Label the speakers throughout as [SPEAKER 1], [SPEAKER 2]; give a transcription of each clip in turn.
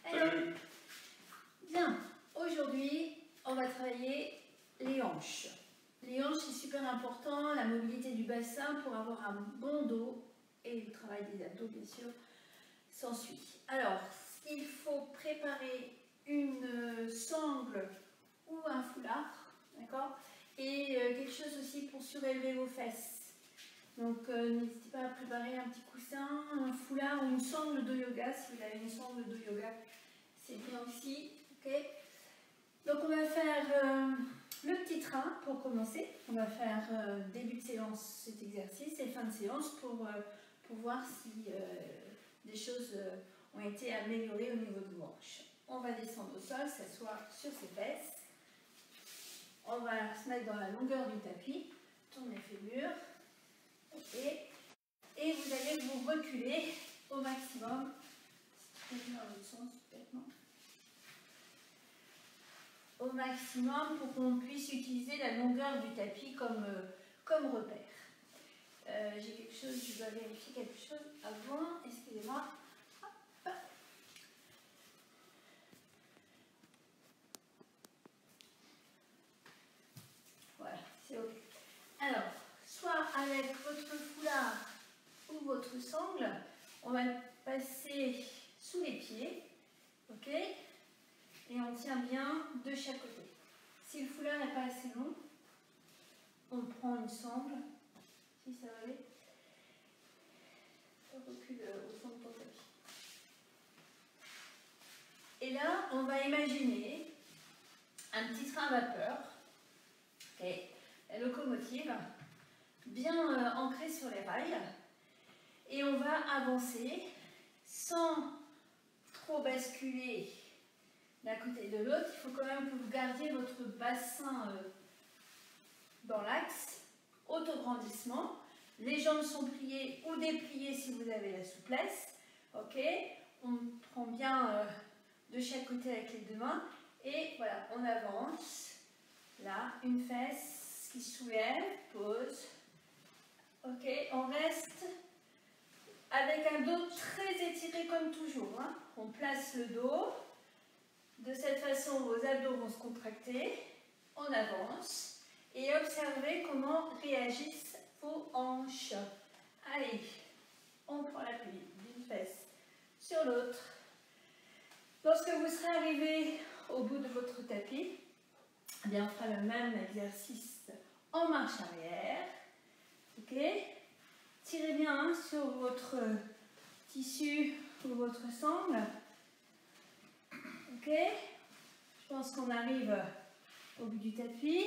[SPEAKER 1] Salut.
[SPEAKER 2] Bien, aujourd'hui, on va travailler les hanches. Les hanches, c'est super important, la mobilité du bassin pour avoir un bon dos et le travail des abdos, bien sûr, s'ensuit. Alors, il faut préparer une sangle ou un foulard, d'accord? Et quelque chose aussi pour surélever vos fesses. Donc, n'hésitez pas à préparer un petit coussin, un foulard ou une sangle de yoga. Si vous avez une sangle de yoga, c'est bien aussi. Okay. Donc, on va faire le petit train pour commencer. On va faire début de séance cet exercice et fin de séance pour voir si des choses ont été améliorées au niveau de vos hanches. On va descendre au sol, s'asseoir sur ses fesses. On va se mettre dans la longueur du tapis, tourner fémur. Okay. Et vous allez vous reculer au maximum. Dans l'autre sens, peut-être. Au maximum pour qu'on puisse utiliser la longueur du tapis comme repère. J'ai quelque chose, je dois vérifier quelque chose avant, excusez-moi. Voilà, c'est ok. Alors, soit avec votre foulard ou votre sangle, on va passer sous les pieds, ok? Et on tient bien de chaque côté. Si le foulard n'est pas assez long, on prend une sangle, si ça va aller, on recule au fond de ton tapis. Et là, on va imaginer un petit train à vapeur, okay, la locomotive, bien ancrée sur les rails, et on va avancer sans trop basculer d'un côté et de l'autre. Il faut quand même que vous gardiez votre bassin dans l'axe, autograndissement. Les jambes sont pliées ou dépliées si vous avez la souplesse. Ok, on prend bien de chaque côté avec les deux mains et voilà, on avance. Là, une fesse qui soulève, pose. Ok, on reste avec un dos très étiré comme toujours. Hein. On place le dos. De cette façon, vos abdos vont se contracter. On avance et observez comment réagissent vos hanches. Allez, on prend l'appui d'une fesse sur l'autre. Lorsque vous serez arrivé au bout de votre tapis, eh bien, on fera le même exercice en marche arrière. Ok, tirez bien sur votre tissu ou votre sangle. Ok, je pense qu'on arrive au bout du tapis.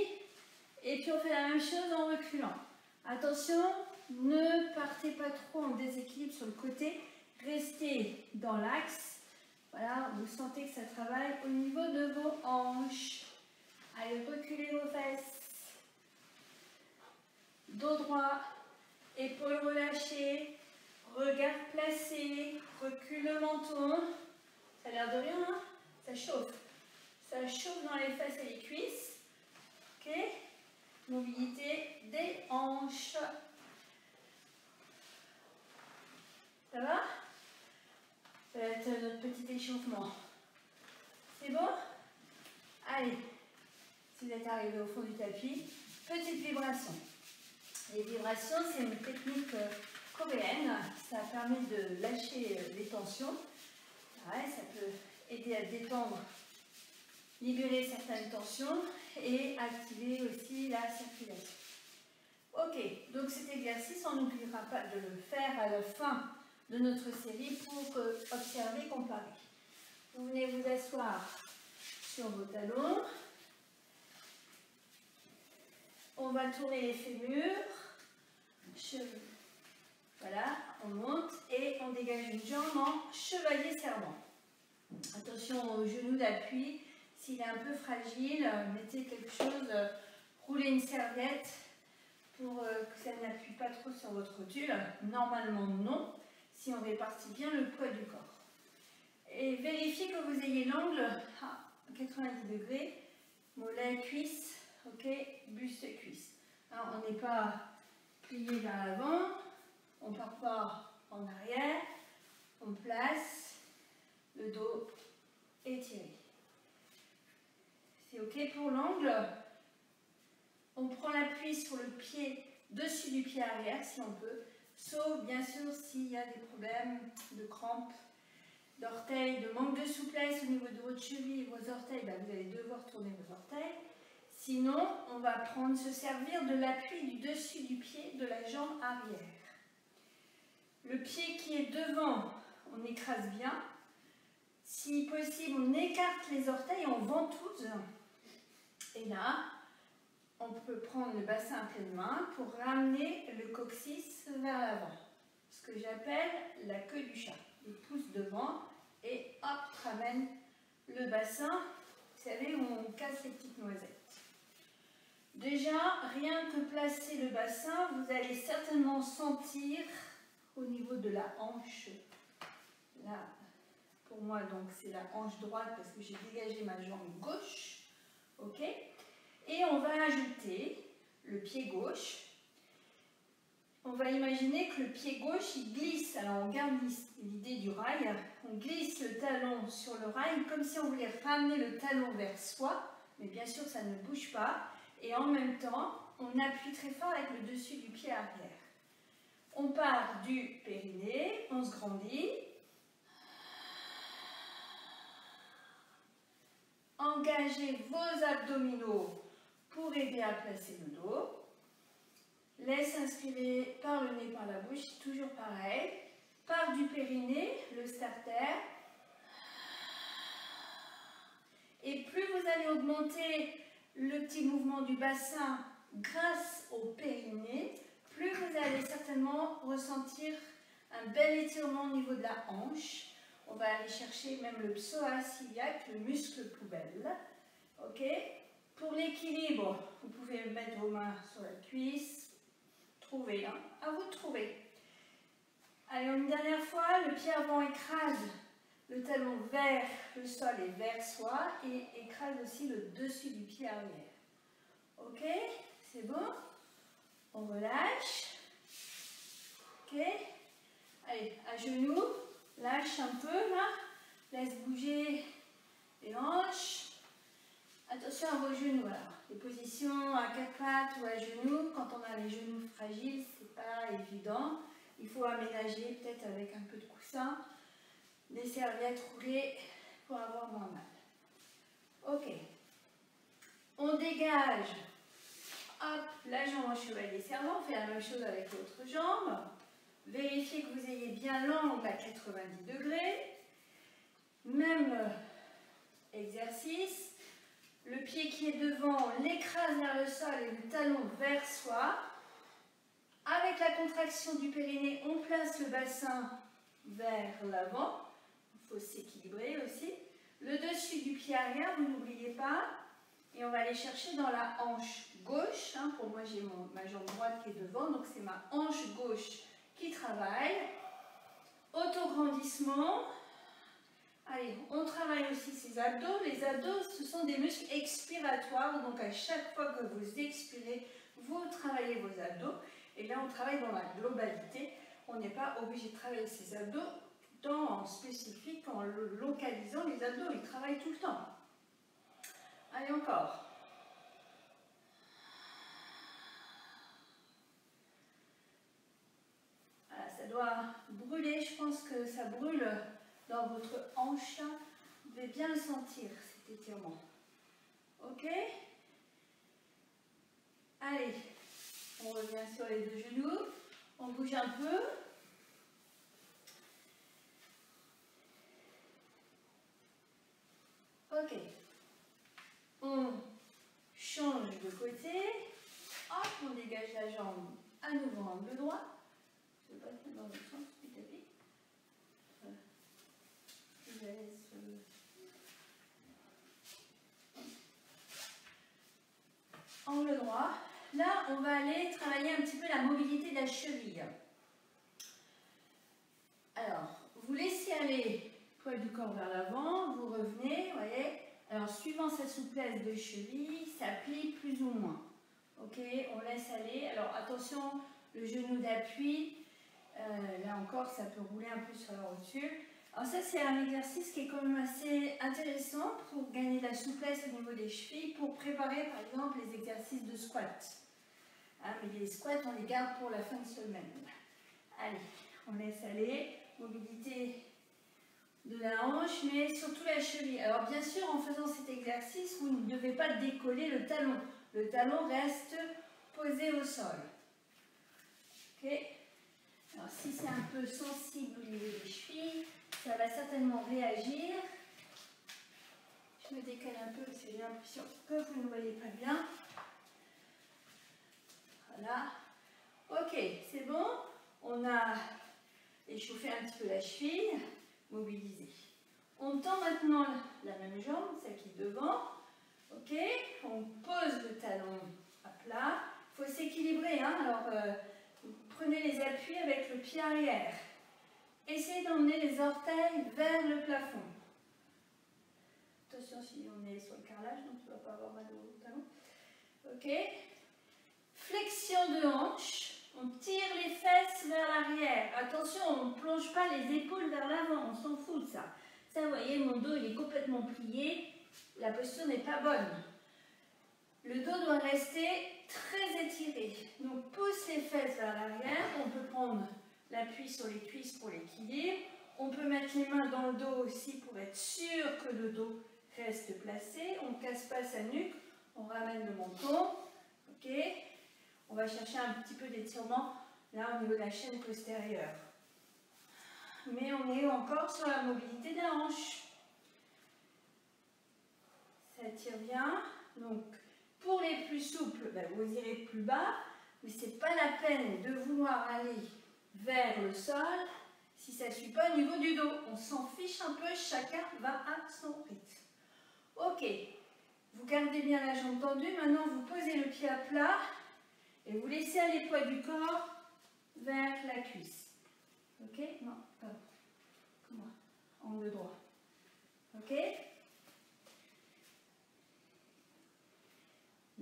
[SPEAKER 2] Et puis on fait la même chose en reculant. Attention, ne partez pas trop en déséquilibre sur le côté. Restez dans l'axe. Voilà, vous sentez que ça travaille au niveau de vos hanches. Allez, reculez vos fesses. Dos droit, épaules relâchées, regard placé, recule le menton. Ça a l'air de rien, hein? Ça chauffe. Ça chauffe dans les fesses et les cuisses. Ok? Mobilité des hanches. Ça va? Ça va être notre petit échauffement. C'est bon? Allez, si vous êtes arrivé au fond du tapis, petite vibration. Les vibrations, c'est une technique coréenne. Ça permet de lâcher les tensions. Ouais, ça peut aider à détendre, libérer certaines tensions et activer aussi la circulation. Ok, donc cet exercice, on n'oubliera pas de le faire à la fin de notre série pour observer, comparer. Vous venez vous asseoir sur vos talons. On va tourner les fémurs. Voilà, on monte et on dégage une jambe en chevalier serment. Attention au genou d'appui. S'il est un peu fragile, mettez quelque chose, roulez une serviette pour que ça n'appuie pas trop sur votre rotule. Normalement non, si on répartit bien le poids du corps. Et vérifiez que vous ayez l'angle à 90 degrés, mollet, cuisse, ok, buste, cuisse. Alors, on n'est pas plié vers l'avant, on ne part pas en arrière, on place le dos Et pour l'angle, on prend l'appui sur le pied, dessus du pied arrière si on peut, sauf bien sûr s'il y a des problèmes de crampes, d'orteils, de manque de souplesse au niveau de votre cheville et vos orteils, ben vous allez devoir tourner vos orteils. Sinon, on va se servir de l'appui du dessus du pied de la jambe arrière. Le pied qui est devant, on écrase bien. Si possible, on écarte les orteils, on ventouse. Et là, on peut prendre le bassin à pleine main pour ramener le coccyx vers l'avant. Ce que j'appelle la queue du chat. Il pousse devant et hop, ramène le bassin. Vous savez, où on casse les petites noisettes. Déjà, rien que placer le bassin, vous allez certainement sentir au niveau de la hanche. Là, pour moi, donc c'est la hanche droite parce que j'ai dégagé ma jambe gauche. Ok ? Et on va ajouter le pied gauche. On va imaginer que le pied gauche, il glisse. Alors on garde l'idée du rail. On glisse le talon sur le rail comme si on voulait ramener le talon vers soi. Mais bien sûr, ça ne bouge pas. Et en même temps, on appuie très fort avec le dessus du pied arrière. On part du périnée, on se grandit. Engagez vos abdominaux pour aider à placer le dos. Laisse inspirer par le nez, par la bouche, toujours pareil. Part du périnée, le starter. Et plus vous allez augmenter le petit mouvement du bassin grâce au périnée, plus vous allez certainement ressentir un bel étirement au niveau de la hanche. On va aller chercher même le psoas iliaque, le muscle poubelle. Ok ? Pour l'équilibre, vous pouvez mettre vos mains sur la cuisse. Trouvez, hein, à vous de trouver. Allez, une dernière fois, le pied avant écrase le talon vers le sol et vers soi et écrase aussi le dessus du pied arrière. Ok, c'est bon? On relâche. Ok, allez, à genoux, lâche un peu là, laisse bouger les hanches. Attention à vos genoux alors. Les positions à quatre pattes ou à genoux, quand on a les genoux fragiles, c'est pas évident. Il faut aménager peut-être avec un peu de coussin, des serviettes roulées pour avoir moins mal. Ok. On dégage. Hop, la jambe en chevalier servant. On fait la même chose avec l'autre jambe. Vérifiez que vous ayez bien l'angle à 90 degrés. Même exercice. Le pied qui est devant, on l'écrase vers le sol et le talon vers soi. Avec la contraction du périnée, on place le bassin vers l'avant. Il faut s'équilibrer aussi. Le dessus du pied arrière, vous n'oubliez pas. Et on va aller chercher dans la hanche gauche. Hein. Pour moi, j'ai ma jambe droite qui est devant, donc c'est ma hanche gauche qui travaille. Autograndissement. Allez, on travaille aussi ses abdos. Les abdos, ce sont des muscles expiratoires. Donc à chaque fois que vous expirez, vous travaillez vos abdos. Et là, on travaille dans la globalité. On n'est pas obligé de travailler ses abdos en spécifique, en localisant les abdos. Ils travaillent tout le temps. Allez, encore. Voilà, ça doit brûler. Je pense que ça brûle dans votre hanche. Vous devez bien le sentir, cet étirement. Ok? Allez, on revient sur les deux genoux. On bouge un peu. Ok. On change de côté. Hop, on dégage la jambe à nouveau en angle droit. Je ne vais pas le mettre dans le sens du tapis. Je laisse. Angle droit. Là, on va aller travailler un petit peu la mobilité de la cheville. Alors, vous laissez aller poids du corps vers l'avant, vous revenez, vous voyez. Alors, suivant sa souplesse de cheville, ça plie plus ou moins. Ok, on laisse aller. Alors, attention, le genou d'appui, là encore, ça peut rouler un peu sur la rotule. Alors ça, c'est un exercice qui est quand même assez intéressant pour gagner de la souplesse au niveau des chevilles, pour préparer par exemple les exercices de squat. Hein, mais les squats, on les garde pour la fin de semaine. Allez, on laisse aller. Mobilité de la hanche, mais surtout la cheville. Alors bien sûr, en faisant cet exercice, vous ne devez pas décoller le talon. Le talon reste posé au sol. Ok. Alors si c'est un peu sensible au niveau des chevilles, ça va certainement réagir. Je me décale un peu parce que j'ai l'impression que vous ne voyez pas bien. Voilà. Ok, c'est bon. On a échauffé un petit peu la cheville, mobilisé. On tend maintenant la même jambe, celle qui est devant. Ok, on pose le talon à plat. Il faut s'équilibrer. Hein. Alors, prenez les appuis avec le pied arrière. Essayez d'emmener les orteils vers le plafond. Attention si on est sur le carrelage, donc tu ne vas pas avoir mal au talon. Ok. Flexion de hanche. On tire les fesses vers l'arrière. Attention, on ne plonge pas les épaules vers l'avant. On s'en fout de ça. Ça, vous voyez, mon dos il est complètement plié. La posture n'est pas bonne. Le dos doit rester très étiré. Donc, pousse les fesses vers l'arrière. On peut prendre l'appui sur les cuisses pour l'équilibre. On peut mettre les mains dans le dos aussi pour être sûr que le dos reste placé. On ne casse pas sa nuque. On ramène le menton. Ok. On va chercher un petit peu d'étirement là au niveau de la chaîne postérieure. Mais on est encore sur la mobilité de la hanche. Ça tire bien. Donc, pour les plus souples, ben, vous irez plus bas. Mais ce n'est pas la peine de vouloir aller vers le sol si ça ne suit pas au niveau du dos. On s'en fiche un peu, chacun va à son rythme. Ok, vous gardez bien la jambe tendue. Maintenant, vous posez le pied à plat. Et vous laissez aller le poids du corps vers la cuisse. Ok? Non, pardon. Comment? Angle droit. Ok?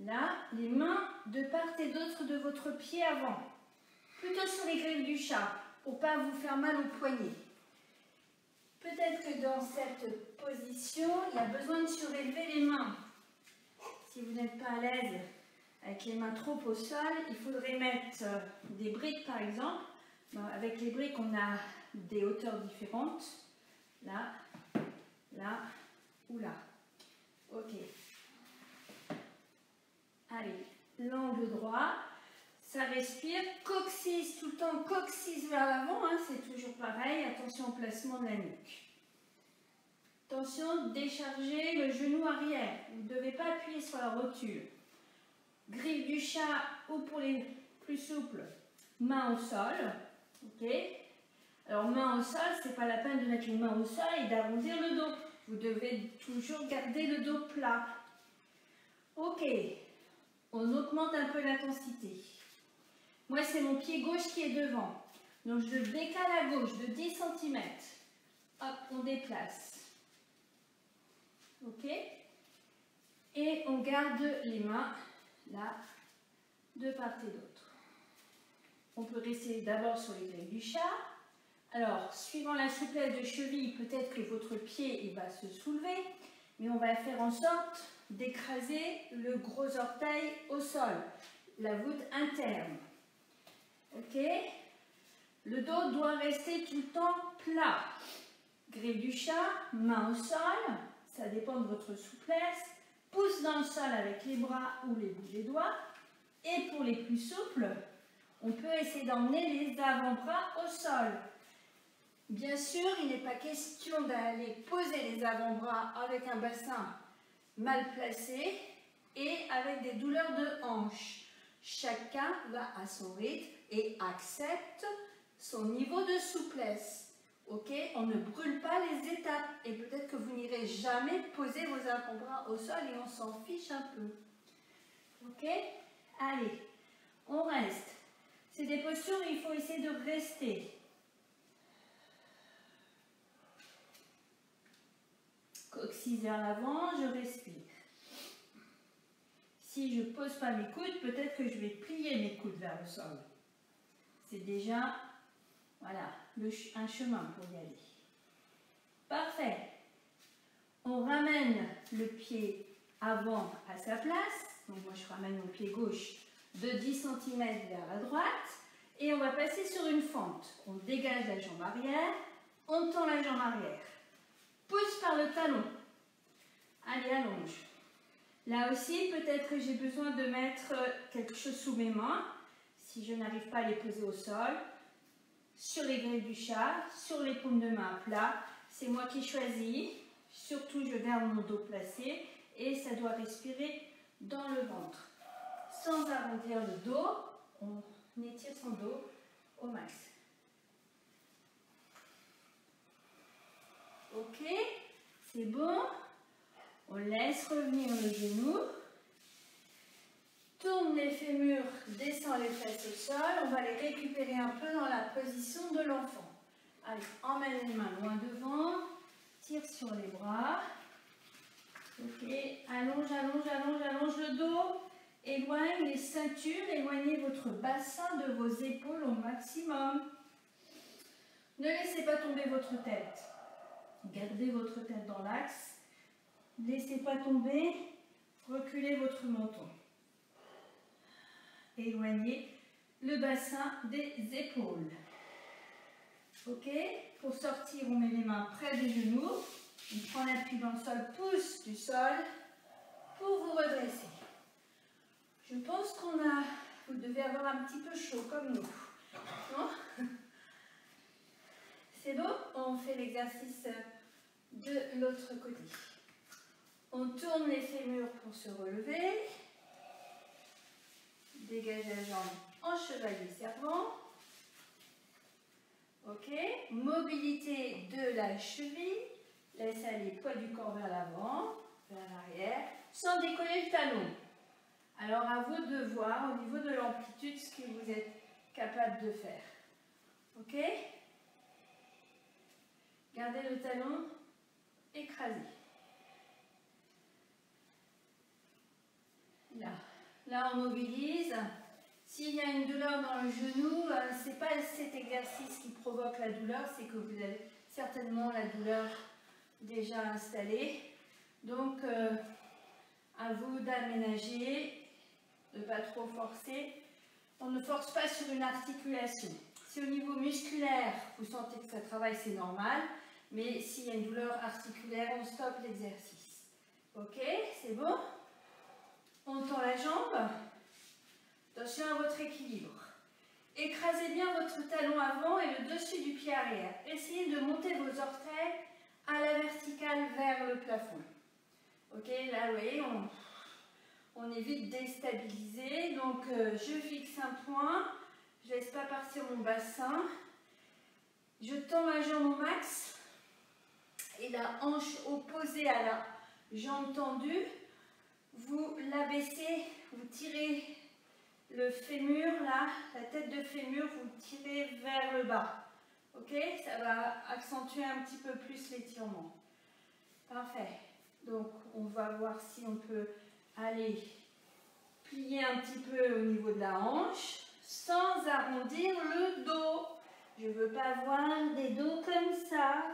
[SPEAKER 2] Là, les mains de part et d'autre de votre pied avant. Plutôt sur les griffes du chat, pour ne pas vous faire mal au poignet. Peut-être que dans cette position, il y a besoin de surélever les mains. Si vous n'êtes pas à l'aise avec les mains trop au sol, il faudrait mettre des briques par exemple. Avec les briques, on a des hauteurs différentes. Là, là ou là. Ok. Allez, l'angle droit. Ça respire. Coccyx tout le temps, coccyx vers l'avant. Hein, c'est toujours pareil. Attention au placement de la nuque. Attention, déchargez le genou arrière. Vous ne devez pas appuyer sur la rotule. Griffe du chat ou pour les plus souples, main au sol. Ok. Alors main au sol, c'est pas la peine de mettre les mains au sol et d'arrondir le dos. Vous devez toujours garder le dos plat. Ok. On augmente un peu l'intensité. Moi, c'est mon pied gauche qui est devant. Donc je le décale à gauche de 10 cm. Hop, on déplace. Ok. Et on garde les mains là, de part et d'autre. On peut rester d'abord sur les griffes du chat. Alors, suivant la souplesse de cheville, peut-être que votre pied il va se soulever, mais on va faire en sorte d'écraser le gros orteil au sol, la voûte interne. Ok? Le dos doit rester tout le temps plat. Griffe du chat, main au sol, ça dépend de votre souplesse. Pouce dans le sol avec les bras ou les bouts des doigts. Et pour les plus souples, on peut essayer d'emmener les avant-bras au sol. Bien sûr, il n'est pas question d'aller poser les avant-bras avec un bassin mal placé et avec des douleurs de hanche. Chacun va à son rythme et accepte son niveau de souplesse. Ok, on ne brûle pas les étapes et peut-être que vous n'irez jamais poser vos avant-bras au sol et on s'en fiche un peu. Ok, allez, on reste. C'est des postures où il faut essayer de rester. Coccyx vers l'avant, je respire. Si je ne pose pas mes coudes, peut-être que je vais plier mes coudes vers le sol. C'est déjà, voilà, un chemin pour y aller. Parfait. On ramène le pied avant à sa place. Donc moi je ramène mon pied gauche de 10 cm vers la droite. Et on va passer sur une fente. On dégage la jambe arrière, on tend la jambe arrière. Pousse par le talon. Allez, allonge. Là aussi, peut-être que j'ai besoin de mettre quelque chose sous mes mains. Si je n'arrive pas à les poser au sol, sur les griffes du chat, sur les paumes de main à plat. C'est moi qui choisis. Surtout, je garde mon dos placé et ça doit respirer dans le ventre. Sans arrondir le dos, on étire son dos au max. Ok, c'est bon. On laisse revenir le genou. Tourne les fémurs, descend les fesses au sol. On va les récupérer un peu dans la position de l'enfant. Allez, emmène les mains loin devant. Tire sur les bras. Ok, allonge, allonge, allonge, allonge le dos. Éloigne les ceintures, éloignez votre bassin de vos épaules au maximum. Ne laissez pas tomber votre tête. Gardez votre tête dans l'axe. Ne laissez pas tomber. Reculez votre menton. Éloignez le bassin des épaules. Ok? Pour sortir, on met les mains près des genoux. On prend l'appui dans le sol, pousse du sol pour vous redresser. Je pense vous devez avoir un petit peu chaud comme nous. Non? C'est bon? On fait l'exercice de l'autre côté. On tourne les fémurs pour se relever. Dégage la jambe en chevalier servant. Ok. Mobilité de la cheville. Laisse aller le poids du corps vers l'avant, vers l'arrière, sans décoller le talon. Alors à vous de voir au niveau de l'amplitude ce que vous êtes capable de faire. Ok? Gardez le talon écrasé. Là on mobilise. S'il y a une douleur dans le genou, ce n'est pas cet exercice qui provoque la douleur, c'est que vous avez certainement la douleur déjà installée. Donc à vous d'aménager, de ne pas trop forcer. On ne force pas sur une articulation. Si au niveau musculaire, vous sentez que ça travaille, c'est normal. Mais s'il y a une douleur articulaire, on stoppe l'exercice. Ok, c'est bon? On tend la jambe. Attention à votre équilibre. Écrasez bien votre talon avant et le dessus du pied arrière. Essayez de monter vos orteils à la verticale vers le plafond. Ok, là, vous voyez, on évite de déstabiliser. Donc, je fixe un point. Je ne laisse pas partir mon bassin. Je tends ma jambe au max. Et la hanche opposée à la jambe tendue, vous l'abaissez, vous tirez le fémur, là, la tête de fémur, vous tirez vers le bas. Ok? Ça va accentuer un petit peu plus l'étirement. Parfait. Donc, on va voir si on peut aller plier un petit peu au niveau de la hanche sans arrondir le dos. Je ne veux pas avoir des dos comme ça.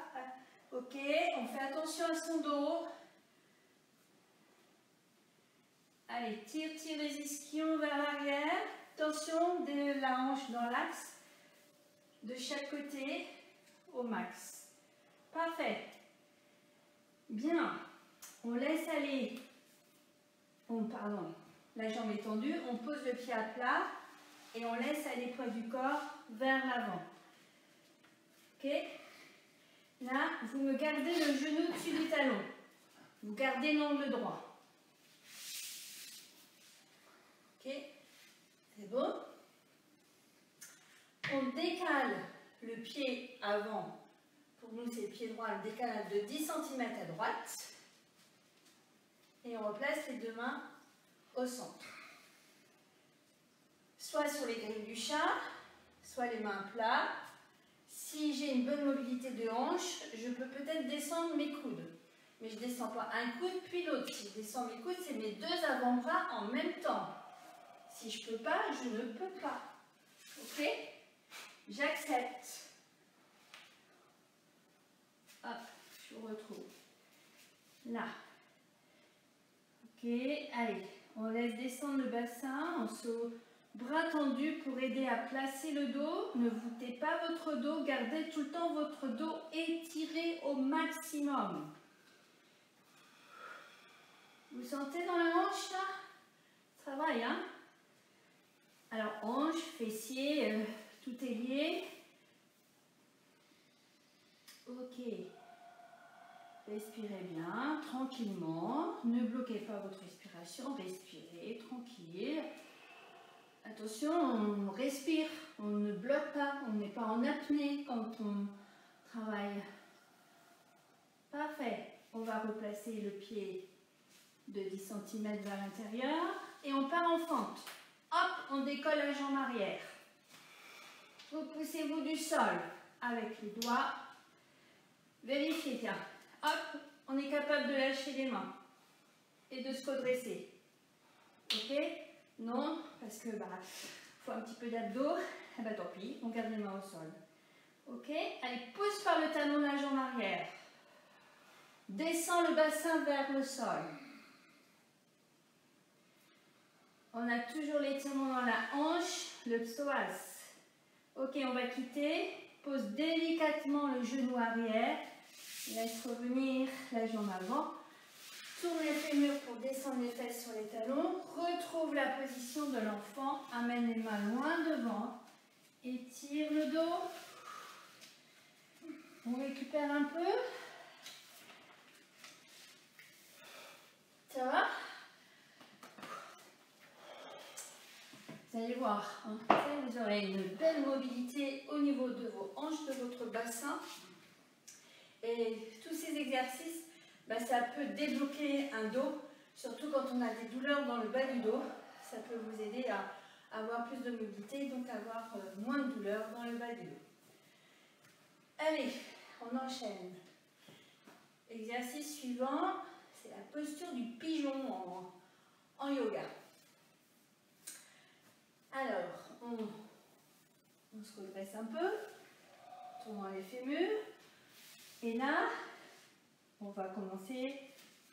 [SPEAKER 2] Ok? On fait attention à son dos. Allez, tire les ischions vers l'arrière. Attention de la hanche dans l'axe. De chaque côté au max. Parfait. Bien. On laisse aller. Pardon. La jambe est tendue. On pose le pied à plat. Et on laisse aller le poids du corps vers l'avant. Ok? Là, vous me gardez le genou au-dessus du talon. Vous gardez l'angle droit. Ok? C'est bon? On décale le pied avant. Pour nous, c'est le pied droit. Le décalage de 10 cm à droite. Et on replace les deux mains au centre. Soit sur les griffes du chat, soit les mains plats. Si j'ai une bonne mobilité de hanche, je peux peut-être descendre mes coudes. Mais je ne descends pas un coude puis l'autre. Si je descends mes coudes, c'est mes deux avant-bras en même temps. Si je ne peux pas, je ne peux pas. Ok? J'accepte. Hop, je retrouve. Là. Ok, allez, on laisse descendre le bassin, on se bras tendus pour aider à placer le dos. Ne voûtez pas votre dos, gardez tout le temps votre dos étiré au maximum. Vous sentez dans la hanche là? Ça travaille, hein? Alors, hanche, fessier, tout est lié. Ok. Respirez bien, tranquillement. Ne bloquez pas votre respiration. Respirez, tranquille. Attention, on respire, on ne bloque pas, on n'est pas en apnée quand on travaille. Parfait. On va replacer le pied de 10 cm vers l'intérieur et on part en fente. Hop, on décolle la jambe arrière. Repoussez-vous du sol avec les doigts. Vérifiez, tiens. Hop, on est capable de lâcher les mains et de se redresser. Ok? Non, parce que faut un petit peu d'abdos. Eh ben, tant pis, on garde les mains au sol. Ok? Allez, pousse par le talon la jambe arrière. Descends le bassin vers le sol. On a toujours l'étirement dans la hanche, le psoas. Ok, on va quitter. Pose délicatement le genou arrière. Laisse revenir la jambe avant. Tourne les fémurs pour descendre les fesses sur les talons. Retrouve la position de l'enfant. Amène les mains loin devant. Étire le dos. On récupère un peu. Ça va? Vous allez voir, hein, vous aurez une belle mobilité au niveau de vos hanches, de votre bassin. Et tous ces exercices, ça peut débloquer un dos, surtout quand on a des douleurs dans le bas du dos. Ça peut vous aider à avoir plus de mobilité, donc avoir moins de douleurs dans le bas du dos. Allez, on enchaîne. Exercice suivant, c'est la posture du pigeon en yoga. Alors, on se redresse un peu, tournant les fémurs. Et là, on va commencer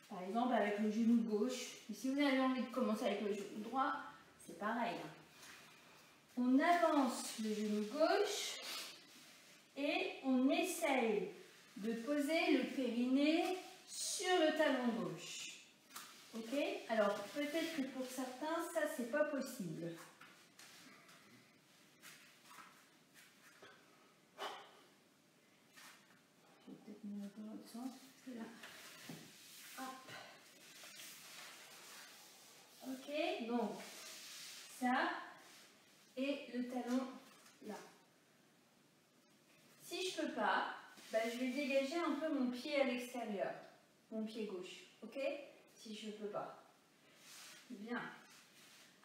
[SPEAKER 2] par exemple avec le genou gauche. Et si vous avez envie de commencer avec le genou droit, c'est pareil. On avance le genou gauche et on essaye de poser le périnée sur le talon gauche. Ok? Alors peut-être que pour certains, ça c'est pas possible. Je vais peut-être me mettre dans l'autre sens. Là. Hop. Ok, donc ça et le talon là. Si je peux pas, je vais dégager un peu mon pied à l'extérieur, mon pied gauche. Ok? Si je peux pas. Bien.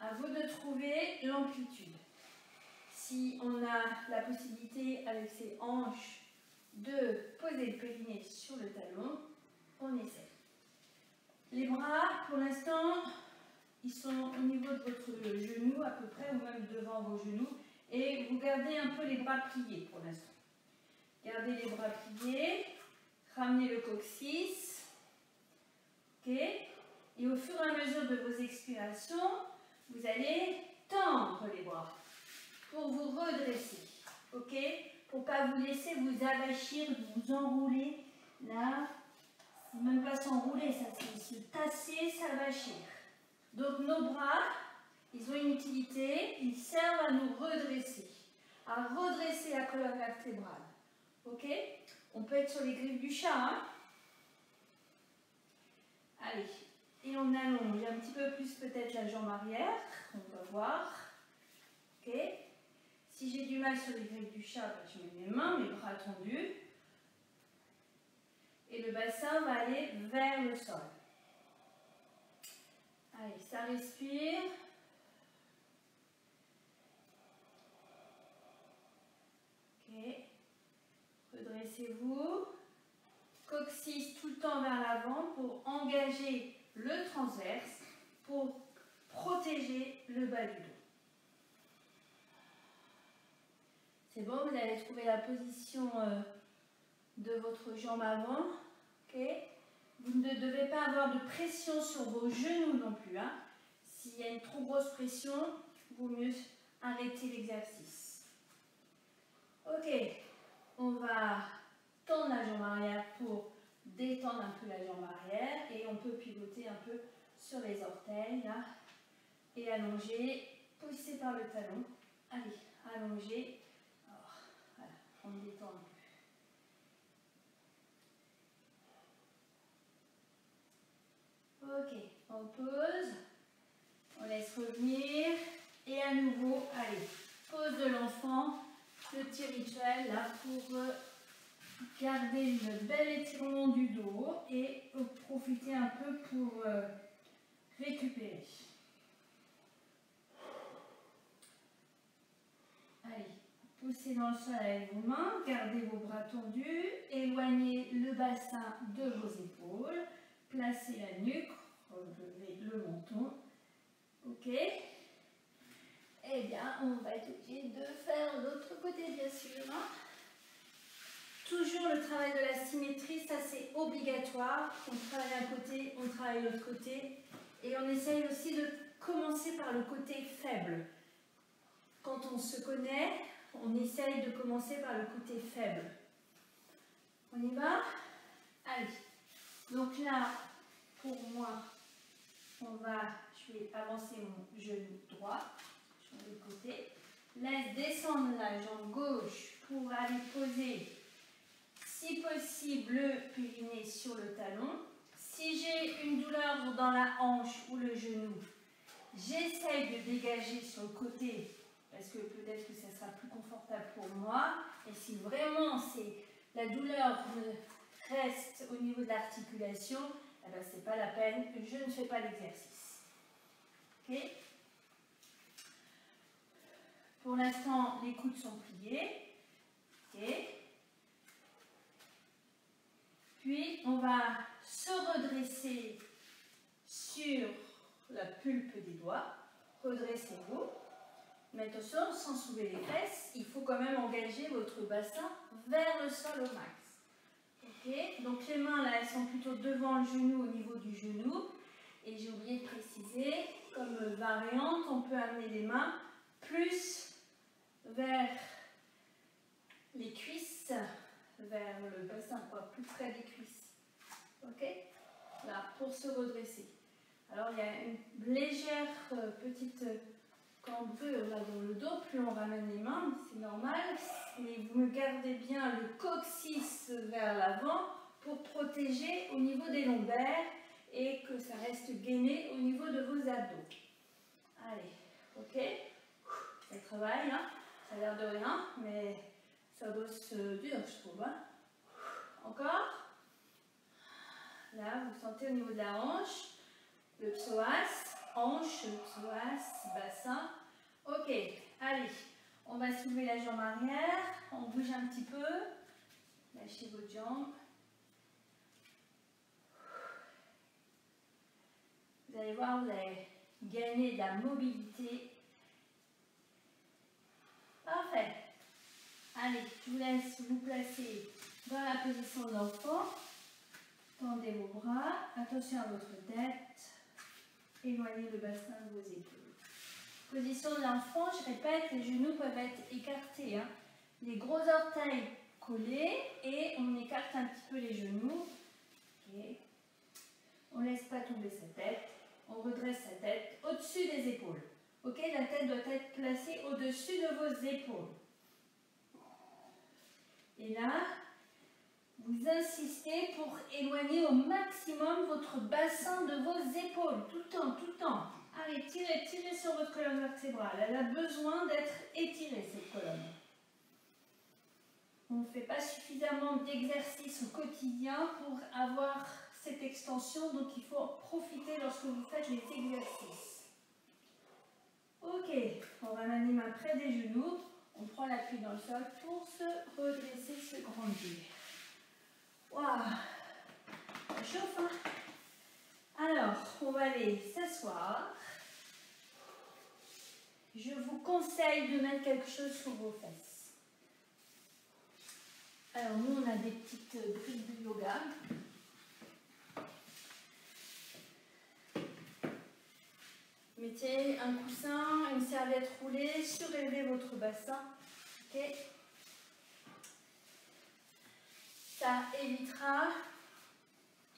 [SPEAKER 2] À vous de trouver l'amplitude. Si on a la possibilité avec ses hanches de poser le périnée sur le talon, on essaie. Les bras, pour l'instant, ils sont au niveau de votre genou à peu près, ou même devant vos genoux, et vous gardez un peu les bras pliés pour l'instant. Gardez les bras pliés, ramenez le coccyx, ok, et au fur et à mesure de vos expirations, vous allez tendre les bras pour vous redresser, ok, pour pas vous laisser vous avachir, vous enrouler, là, c'est même pas s'enrouler, ça c'est se tasser, s'avachir. Donc nos bras, ils ont une utilité, ils servent à nous redresser, à redresser la colonne vertébrale. Ok? On peut être sur les griffes du chat. Hein? Allez. Et on allonge un petit peu plus peut-être la jambe arrière. On va voir. Ok? Si j'ai du mal sur les griffes du chat, je mets mes mains, mes bras tendus. Et le bassin va aller vers le sol. Allez, ça respire. Ok. Redressez-vous. Coccyx tout le temps vers l'avant pour engager le transverse, pour protéger le bas du dos. C'est bon, vous allez trouver la position de votre jambe avant. Okay. Vous ne devez pas avoir de pression sur vos genoux non plus. Hein. S'il y a une trop grosse pression, il vaut mieux arrêter l'exercice. Ok, on va tendre la jambe arrière pour détendre un peu la jambe arrière et on peut pivoter un peu sur les orteils là, et allonger, pousser par le talon. Allez, allonger. Alors, voilà, on détend un peu. Ok, on pose, on laisse revenir et à nouveau, allez, pose de l'enfant, petit rituel là pour garder le bel étirement du dos et profiter un peu pour récupérer. Allez, poussez dans le sol avec vos mains, gardez vos bras tendus, éloignez le bassin de vos épaules, placez la nuque, relevez le menton. Ok. Eh bien, on va être obligé de faire l'autre côté, bien sûr. Toujours le travail de la symétrie, ça c'est obligatoire. On travaille d'un côté, on travaille de l'autre côté. Et on essaye aussi de commencer par le côté faible. Quand on se connaît, on essaye de commencer par le côté faible. On y va? Allez. Donc là, pour moi, je vais avancer mon genou droit sur le côté. Laisse descendre la jambe gauche pour aller poser, si possible, le périnée sur le talon. Si j'ai une douleur dans la hanche ou le genou, j'essaye de dégager sur le côté parce que peut-être que ça sera plus confortable pour moi. Et si vraiment la douleur reste au niveau de l'articulation, eh ben, c'est pas la peine, je ne fais pas l'exercice. Ok. Pour l'instant, les coudes sont pliés. Ok. Puis, on va se redresser sur la pulpe des doigts. Redressez-vous. Mais attention, sans soulever les fesses, il faut quand même engager votre bassin vers le sol au max. Ok. Donc, les mains, là, elles sont plutôt devant le genou, au niveau du genou. Et j'ai oublié de préciser, comme variante, on peut amener les mains plus vers les cuisses, vers le bassin, quoi, plus près des cuisses. Ok? Là, pour se redresser. Alors, il y a une légère petite cambrure là dans le dos, plus on ramène les mains, c'est normal. Mais vous me gardez bien le coccyx vers l'avant pour protéger au niveau des lombaires et que ça reste gainé au niveau de vos abdos. Allez, ok? Ça travaille, hein? Ça a l'air de rien, mais ça bosse dur, je trouve. Hein? Encore. Là, vous sentez au niveau de la hanche, le psoas, hanche, le psoas, bassin. Ok, allez, on va soulever la jambe arrière, on bouge un petit peu, lâchez votre jambe. Vous allez voir, vous allez gagner de la mobilité. Parfait. Allez, je vous laisse vous placer dans la position de l'enfant. Tendez vos bras, attention à votre tête. Éloignez le bassin de vos épaules. Position de l'enfant, je répète, les genoux peuvent être écartés. Hein. Les gros orteils collés et on écarte un petit peu les genoux. Okay. On ne laisse pas tomber sa tête. On redresse sa tête au-dessus des épaules. Ok, la tête doit être placée au-dessus de vos épaules. Et là, vous insistez pour éloigner au maximum votre bassin de vos épaules. Tout le temps, tout le temps. Allez, tirez, tirez sur votre colonne vertébrale. Elle a besoin d'être étirée, cette colonne. On ne fait pas suffisamment d'exercices au quotidien pour avoir cette extension, donc il faut profiter lorsque vous faites les exercices. Ok, on ramène les mains près des genoux, on prend l'appui dans le sol pour se redresser, se grandir. Waouh, ça chauffe, hein? Alors, on va aller s'asseoir. Je vous conseille de mettre quelque chose sur vos fesses. Alors, nous, on a des petites briques de yoga. côté, un coussin, une serviette roulée, surélevez votre bassin. Ok. Ça évitera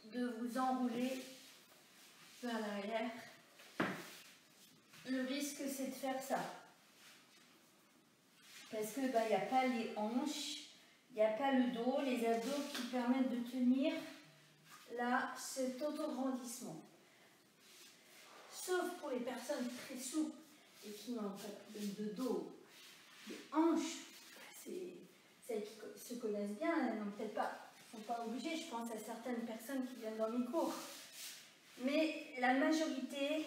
[SPEAKER 2] de vous enrouler vers l'arrière. Le risque, c'est de faire ça. Parce que il n'y a pas les hanches, il n'y a pas le dos, les abdos qui permettent de tenir là cet autograndissement. Sauf pour les personnes très souples et qui n'ont pas de dos, de hanches, celles qui se connaissent bien, elles n'ont peut-être pas, ne sont pas obligées. Je pense à certaines personnes qui viennent dans mes cours. Mais la majorité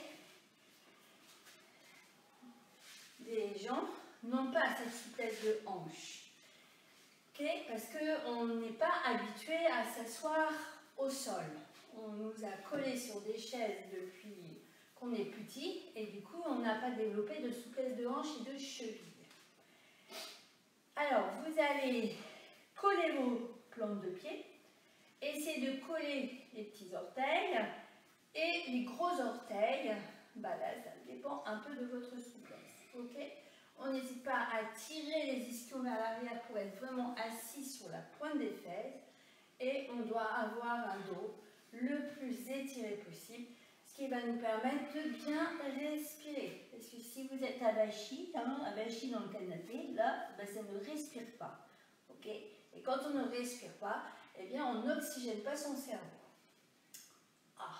[SPEAKER 2] des gens n'ont pas cette souplesse de hanche. Okay? Parce qu'on n'est pas habitué à s'asseoir au sol. On nous a collés sur des chaises depuis qu'on est petit et du coup on n'a pas développé de souplesse de hanche et de cheville. Alors vous allez coller vos plantes de pied, essayez de coller les petits orteils et les gros orteils. Bah là ça dépend un peu de votre souplesse. Okay? On n'hésite pas à tirer les ischios vers l'arrière pour être vraiment assis sur la pointe des fesses et on doit avoir un dos le plus étiré possible, ce qui va nous permettre de bien respirer. Parce que si vous êtes abachi, abachi dans le canapé, là, ben, ça ne respire pas. Okay? Et quand on ne respire pas, eh bien, on n'oxygène pas son cerveau. Ah.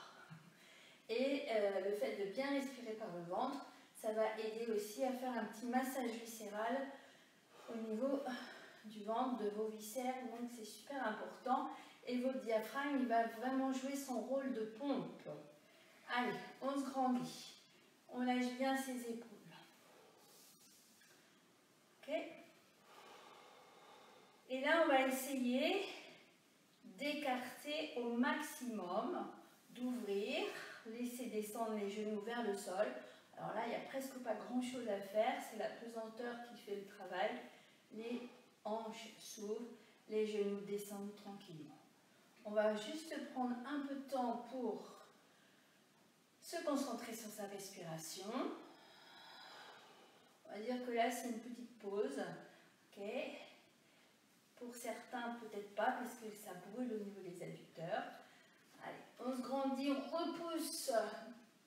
[SPEAKER 2] Et le fait de bien respirer par le ventre, ça va aider aussi à faire un petit massage viscéral au niveau du ventre, de vos viscères, donc c'est super important. Et votre diaphragme, il va vraiment jouer son rôle de pompe. Allez, on se grandit. On lâche bien ses épaules. Ok? Et là, on va essayer d'écarter au maximum, d'ouvrir, laisser descendre les genoux vers le sol. Alors là, il n'y a presque pas grand-chose à faire, c'est la pesanteur qui fait le travail. Les hanches s'ouvrent, les genoux descendent tranquillement. On va juste prendre un peu de temps pour se concentrer sur sa respiration. On va dire que là, c'est une petite pause. Okay. Pour certains, peut-être pas, parce que ça brûle au niveau des adducteurs. Allez, on se grandit, on repousse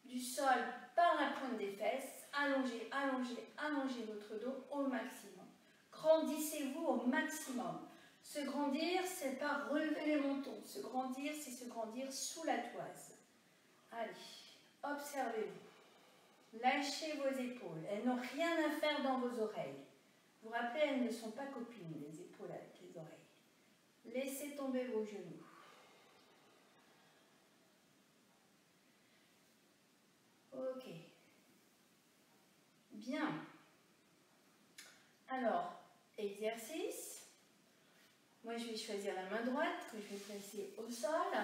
[SPEAKER 2] du sol par la pointe des fesses. Allongez, allongez, allongez votre dos au maximum. Grandissez-vous au maximum. Se grandir, c'est pas relever les mentons. Se grandir, c'est se grandir sous la toise. Allez, observez-vous. Lâchez vos épaules. Elles n'ont rien à faire dans vos oreilles. Vous vous rappelez, elles ne sont pas copines, les épaules avec les oreilles. Laissez tomber vos genoux. Ok. Bien. Alors, exercice. Moi, je vais choisir la main droite que je vais placer au sol.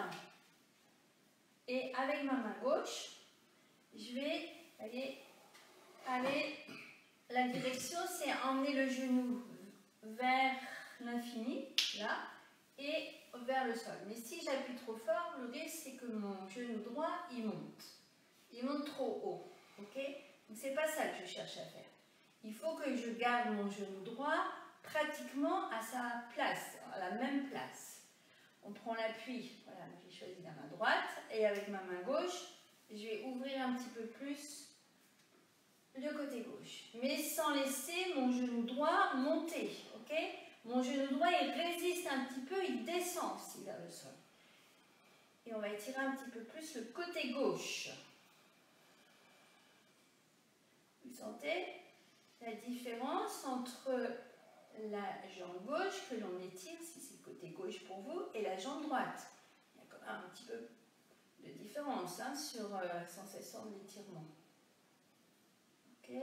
[SPEAKER 2] Et avec ma main gauche, je vais aller. La direction, c'est emmener le genou vers l'infini, là, et vers le sol. Mais si j'appuie trop fort, le risque, c'est que mon genou droit, il monte. Il monte trop haut. Ok? Donc, c'est pas ça que je cherche à faire. Il faut que je garde mon genou droit pratiquement à sa place, à la même place. On prend l'appui, voilà, j'ai choisi la main droite, et avec ma main gauche, je vais ouvrir un petit peu plus le côté gauche, mais sans laisser mon genou droit monter, ok? Mon genou droit, il résiste un petit peu, il descend aussi vers le sol. Et on va étirer un petit peu plus le côté gauche. Vous sentez la différence entre la jambe gauche que l'on étire, si c'est le côté gauche pour vous, et la jambe droite. Il y a quand même un petit peu de différence sur la sensation de l'étirement. Ok,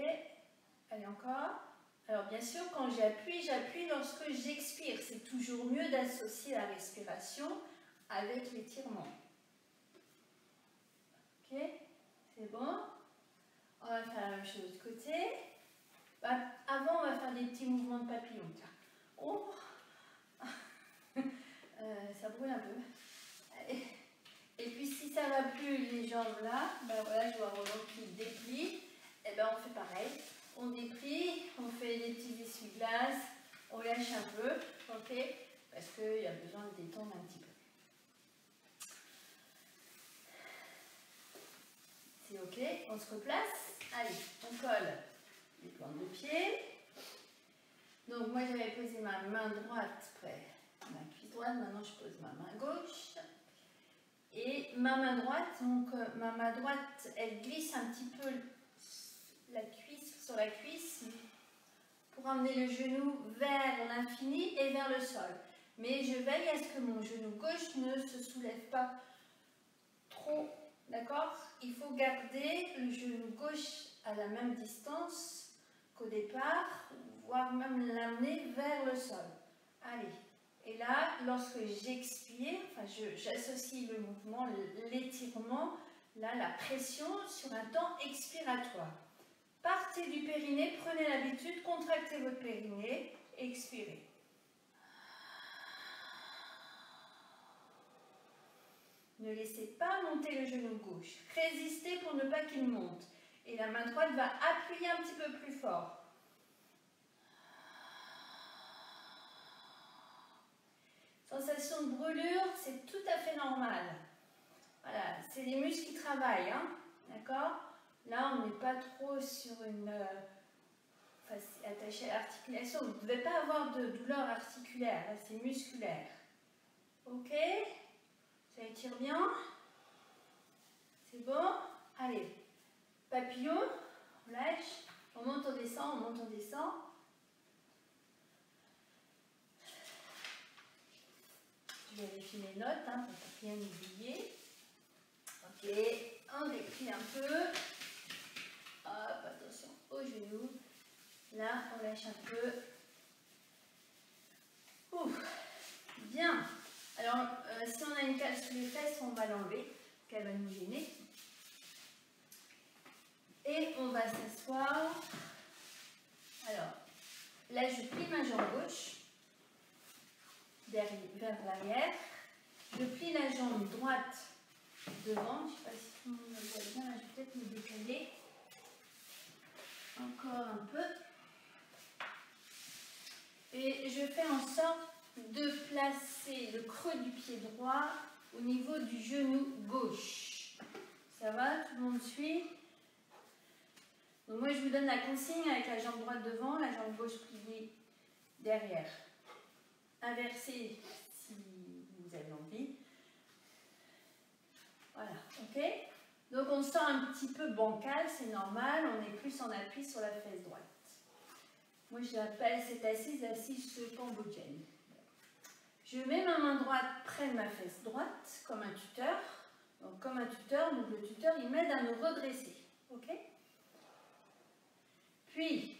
[SPEAKER 2] allez encore. Alors bien sûr, quand j'appuie lorsque j'expire. C'est toujours mieux d'associer la respiration avec l'étirement. Ok, c'est bon. On va faire la même chose de l'autre côté. Avant, on va faire des petits mouvements de papillon. Oh. Ça brûle un peu. Allez. Et puis si ça ne va plus les jambes là, ben voilà, je vois vraiment qu'ils déplient. et ben on fait pareil. On déplie, on fait des petits essuie-glaces, on lâche un peu, ok, parce qu'il y a besoin de détendre un petit peu. C'est ok, on se replace. Allez, on colle les plantes de pied. Donc moi j'avais posé ma main droite près de ma cuisse droite, maintenant je pose ma main gauche. Et ma main droite, donc ma main droite, elle glisse un petit peu la cuisse sur la cuisse pour emmener le genou vers l'infini et vers le sol. Mais je veille à ce que mon genou gauche ne se soulève pas trop, d'accord? Il faut garder le genou gauche à la même distance qu'au départ, voire même l'amener vers le sol. Allez. Et là, lorsque j'expire, enfin, j'associe le mouvement, l'étirement, là, la pression sur un temps expiratoire. Partez du périnée, prenez l'habitude, contractez votre périnée, expirez. Ne laissez pas monter le genou gauche. Résistez pour ne pas qu'il monte. Et la main droite va appuyer un petit peu plus fort. Sensation de brûlure, c'est tout à fait normal. Voilà, c'est les muscles qui travaillent, hein, d'accord? Là, on n'est pas trop sur une attaché à l'articulation. Vous ne devez pas avoir de douleur articulaire, là, c'est musculaire. Ok? Ça étire bien. C'est bon? Allez, papillon, on lâche, on monte, on descend, on monte, on descend. Je vérifie mes notes, hein, pour ne rien oublier. Ok, on déplie un peu. Hop, attention au genou. Là, on lâche un peu. Ouf, bien. Alors, si on a une cale sous les fesses, on va l'enlever, parce qu'elle va nous gêner. Et on va s'asseoir. Alors, là, je plie ma jambe gauche vers l'arrière. Je plie la jambe droite devant. Je ne sais pas si tout le monde me voit bien. Là, je vais peut-être me décaler. Encore un peu. Et je fais en sorte de placer le creux du pied droit au niveau du genou gauche. Ça va? Tout le monde suit? Donc moi, je vous donne la consigne avec la jambe droite devant, la jambe gauche pliée derrière. Inversée si vous avez envie. Voilà, ok? Donc on sent un petit peu bancal, c'est normal, on est plus en appui sur la fesse droite. Moi, je l'appelle cette assise cambodgienne. Je mets ma main droite près de ma fesse droite, comme un tuteur. Donc comme un tuteur, donc le tuteur, il m'aide à me redresser, ok? Puis,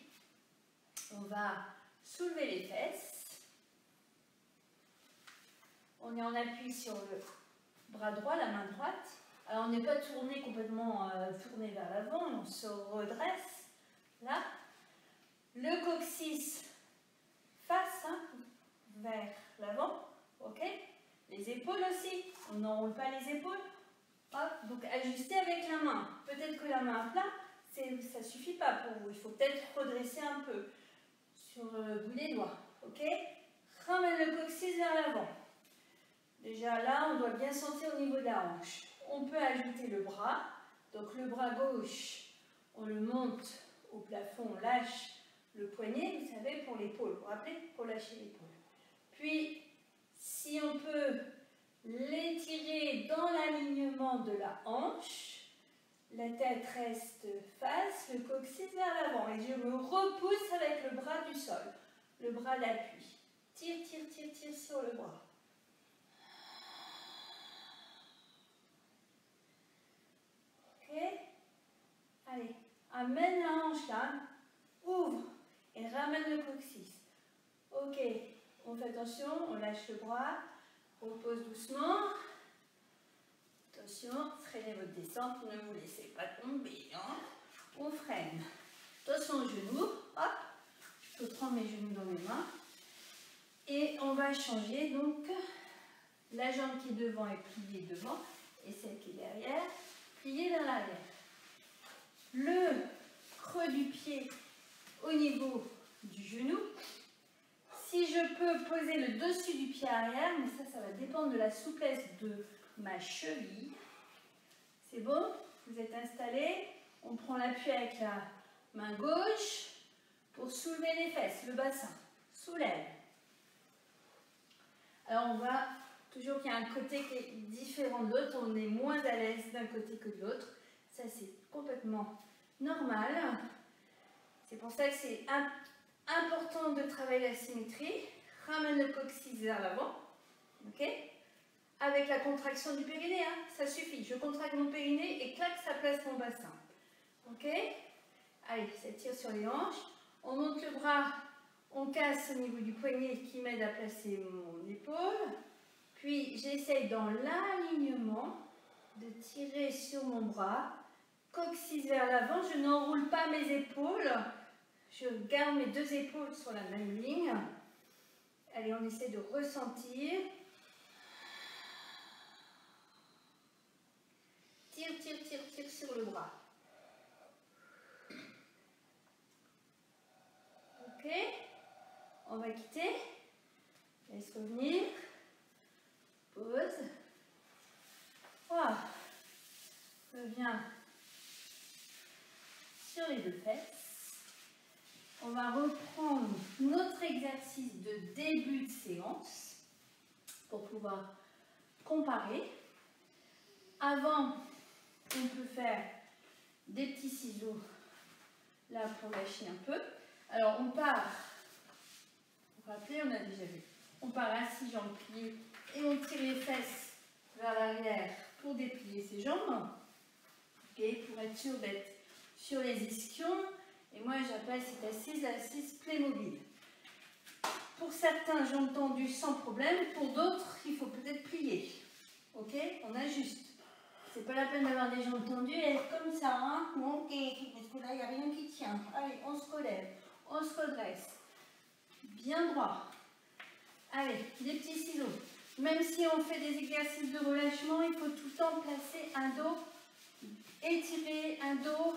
[SPEAKER 2] on va soulever les fesses. On est en appui sur le bras droit, la main droite. Alors, on n'est pas tourné complètement tourné vers l'avant, on se redresse. Là, le coccyx face vers l'avant. Ok? Les épaules aussi. On n'enroule pas les épaules. Hop, donc, ajustez avec la main. Peut-être que la main à plat, ça ne suffit pas pour vous. Il faut peut-être redresser un peu sur le bout des doigts. Ok? Ramène le coccyx vers l'avant. Déjà là, on doit bien sentir au niveau de la hanche. On peut ajouter le bras. Donc le bras gauche, on le monte au plafond, on lâche le poignet, vous savez, pour l'épaule. Vous vous rappelez? Pour lâcher l'épaule. Puis, si on peut l'étirer dans l'alignement de la hanche, la tête reste face, le coccyx vers l'avant. Et je me repousse avec le bras du sol. Le bras d'appui. Tire, tire, tire, tire sur le bras. Ok? Allez, amène la hanche là. Ouvre et ramène le coccyx. Ok, on fait attention, on lâche le bras. Repose doucement. Attention, freinez votre descente, ne vous laissez pas tomber. Hein. On freine. Attention aux genoux. Hop, je peux prendre mes genoux dans mes mains. Et on va changer. Donc, la jambe qui est devant est pliée devant et celle qui est derrière, pliée vers l'arrière. Le creux du pied au niveau du genou. Si je peux poser le dessus du pied arrière, mais ça va dépendre de la souplesse de ma cheville. C'est bon? Vous êtes installé. On prend l'appui avec la main gauche pour soulever les fesses, le bassin. Soulève. Alors on va, toujours qu'il y a un côté qui est différent de l'autre, on est moins à l'aise d'un côté que de l'autre. Ça c'est complètement normal. C'est pour ça que c'est important de travailler la symétrie. Ramène le coccyx vers l'avant. Ok? Avec la contraction du périnée, hein, ça suffit. Je contracte mon périnée et clac, ça place mon bassin. Ok? Allez, ça tire sur les hanches. On monte le bras, on casse au niveau du poignet qui m'aide à placer mon épaule. Puis j'essaye dans l'alignement de tirer sur mon bras. Coccyx vers l'avant, je n'enroule pas mes épaules. Je garde mes deux épaules sur la même ligne. Allez, on essaie de ressentir. Tire, tire, tire, tire sur le bras. Ok. On va quitter. Laisse revenir. Pause. Voilà. Reviens sur les deux fesses. On va reprendre notre exercice de début de séance pour pouvoir comparer. Avant, on peut faire des petits ciseaux là pour lâcher un peu. Alors on part, vous vous rappelez, on a déjà vu, on part assis, jambes pliées et on tire les fesses vers l'arrière pour déplier ses jambes, okay, pour être sûr d'être sur les ischions. Et moi j'appelle cette assise l'assise Playmobil. Pour certains, jambes tendues sans problème, pour d'autres, il faut peut-être plier. Ok, on ajuste. C'est pas la peine d'avoir des jambes tendues et être comme ça, hein. Ok, parce que là il n'y a rien qui tient. Allez, on se relève, on se redresse. Bien droit. Allez, des petits ciseaux. Même si on fait des exercices de relâchement, il faut tout le temps placer un dos étiré, un dos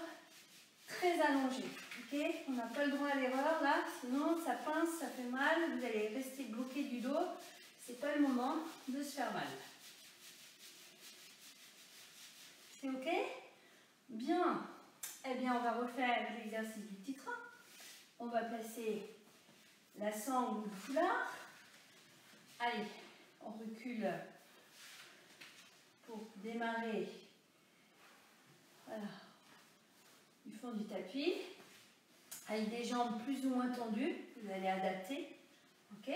[SPEAKER 2] très allongé. Ok, on n'a pas le droit à l'erreur là, sinon ça pince, ça fait mal, vous allez rester bloqué du dos. C'est pas le moment de se faire mal. C'est ok? Bien. Eh bien, on va refaire l'exercice du petit train. On va placer la sangle ou le foulard. Allez, on recule pour démarrer. Voilà. Du fond du tapis. Avec des jambes plus ou moins tendues. Vous allez adapter. Ok?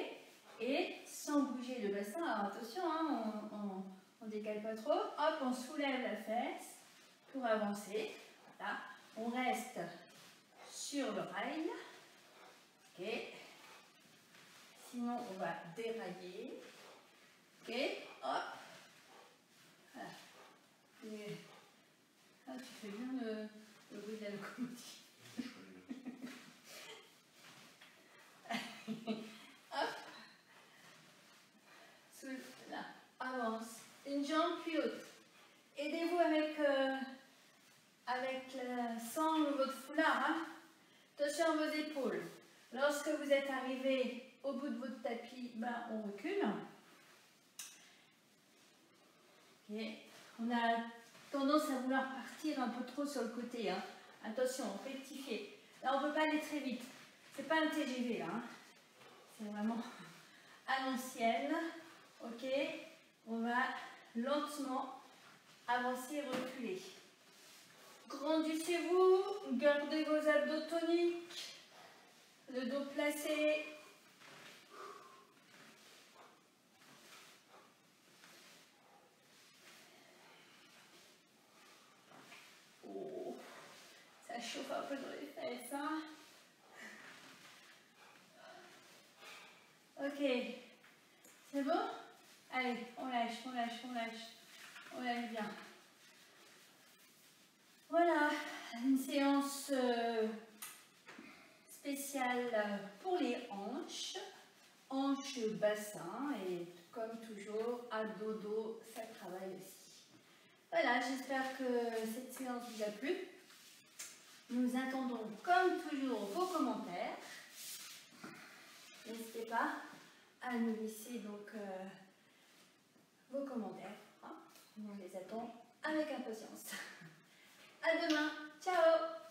[SPEAKER 2] Et sans bouger le bassin. Alors attention, hein, on ne décale pas trop. Hop, on soulève la fesse pour avancer. Voilà. On reste sur le rail. Ok. Sinon, on va dérailler. Ok. Hop. Voilà. Et... Ah, tu fais bien le bruit de la locomotive. Hop. Là. Avance. Une jambe puis l'autre. Aidez-vous avec la sangle ou votre foulard. Hein. Attention à vos épaules. Lorsque vous êtes arrivé au bout de votre tapis, ben, on recule. Okay. On a tendance à vouloir partir un peu trop sur le côté. Hein. Attention, rectifiez. Là, on ne peut pas aller très vite. C'est pas un TGV là. Hein. C'est vraiment à l'ancienne. Ok. On va lentement avancer et reculer. Grandissez-vous, gardez vos abdos toniques, le dos placé. Oh, ça chauffe un peu dans les fesses, hein. Ok, c'est bon? Allez, on lâche, on lâche, on lâche. On lâche bien. Voilà, une séance spéciale pour les hanches. Hanches, bassin et comme toujours, abdos, dos, ça travaille aussi. Voilà, j'espère que cette séance vous a plu. Nous attendons comme toujours vos commentaires. N'hésitez pas à nous laisser donc vos commentaires. Hein. On les attend avec impatience. À demain. Ciao.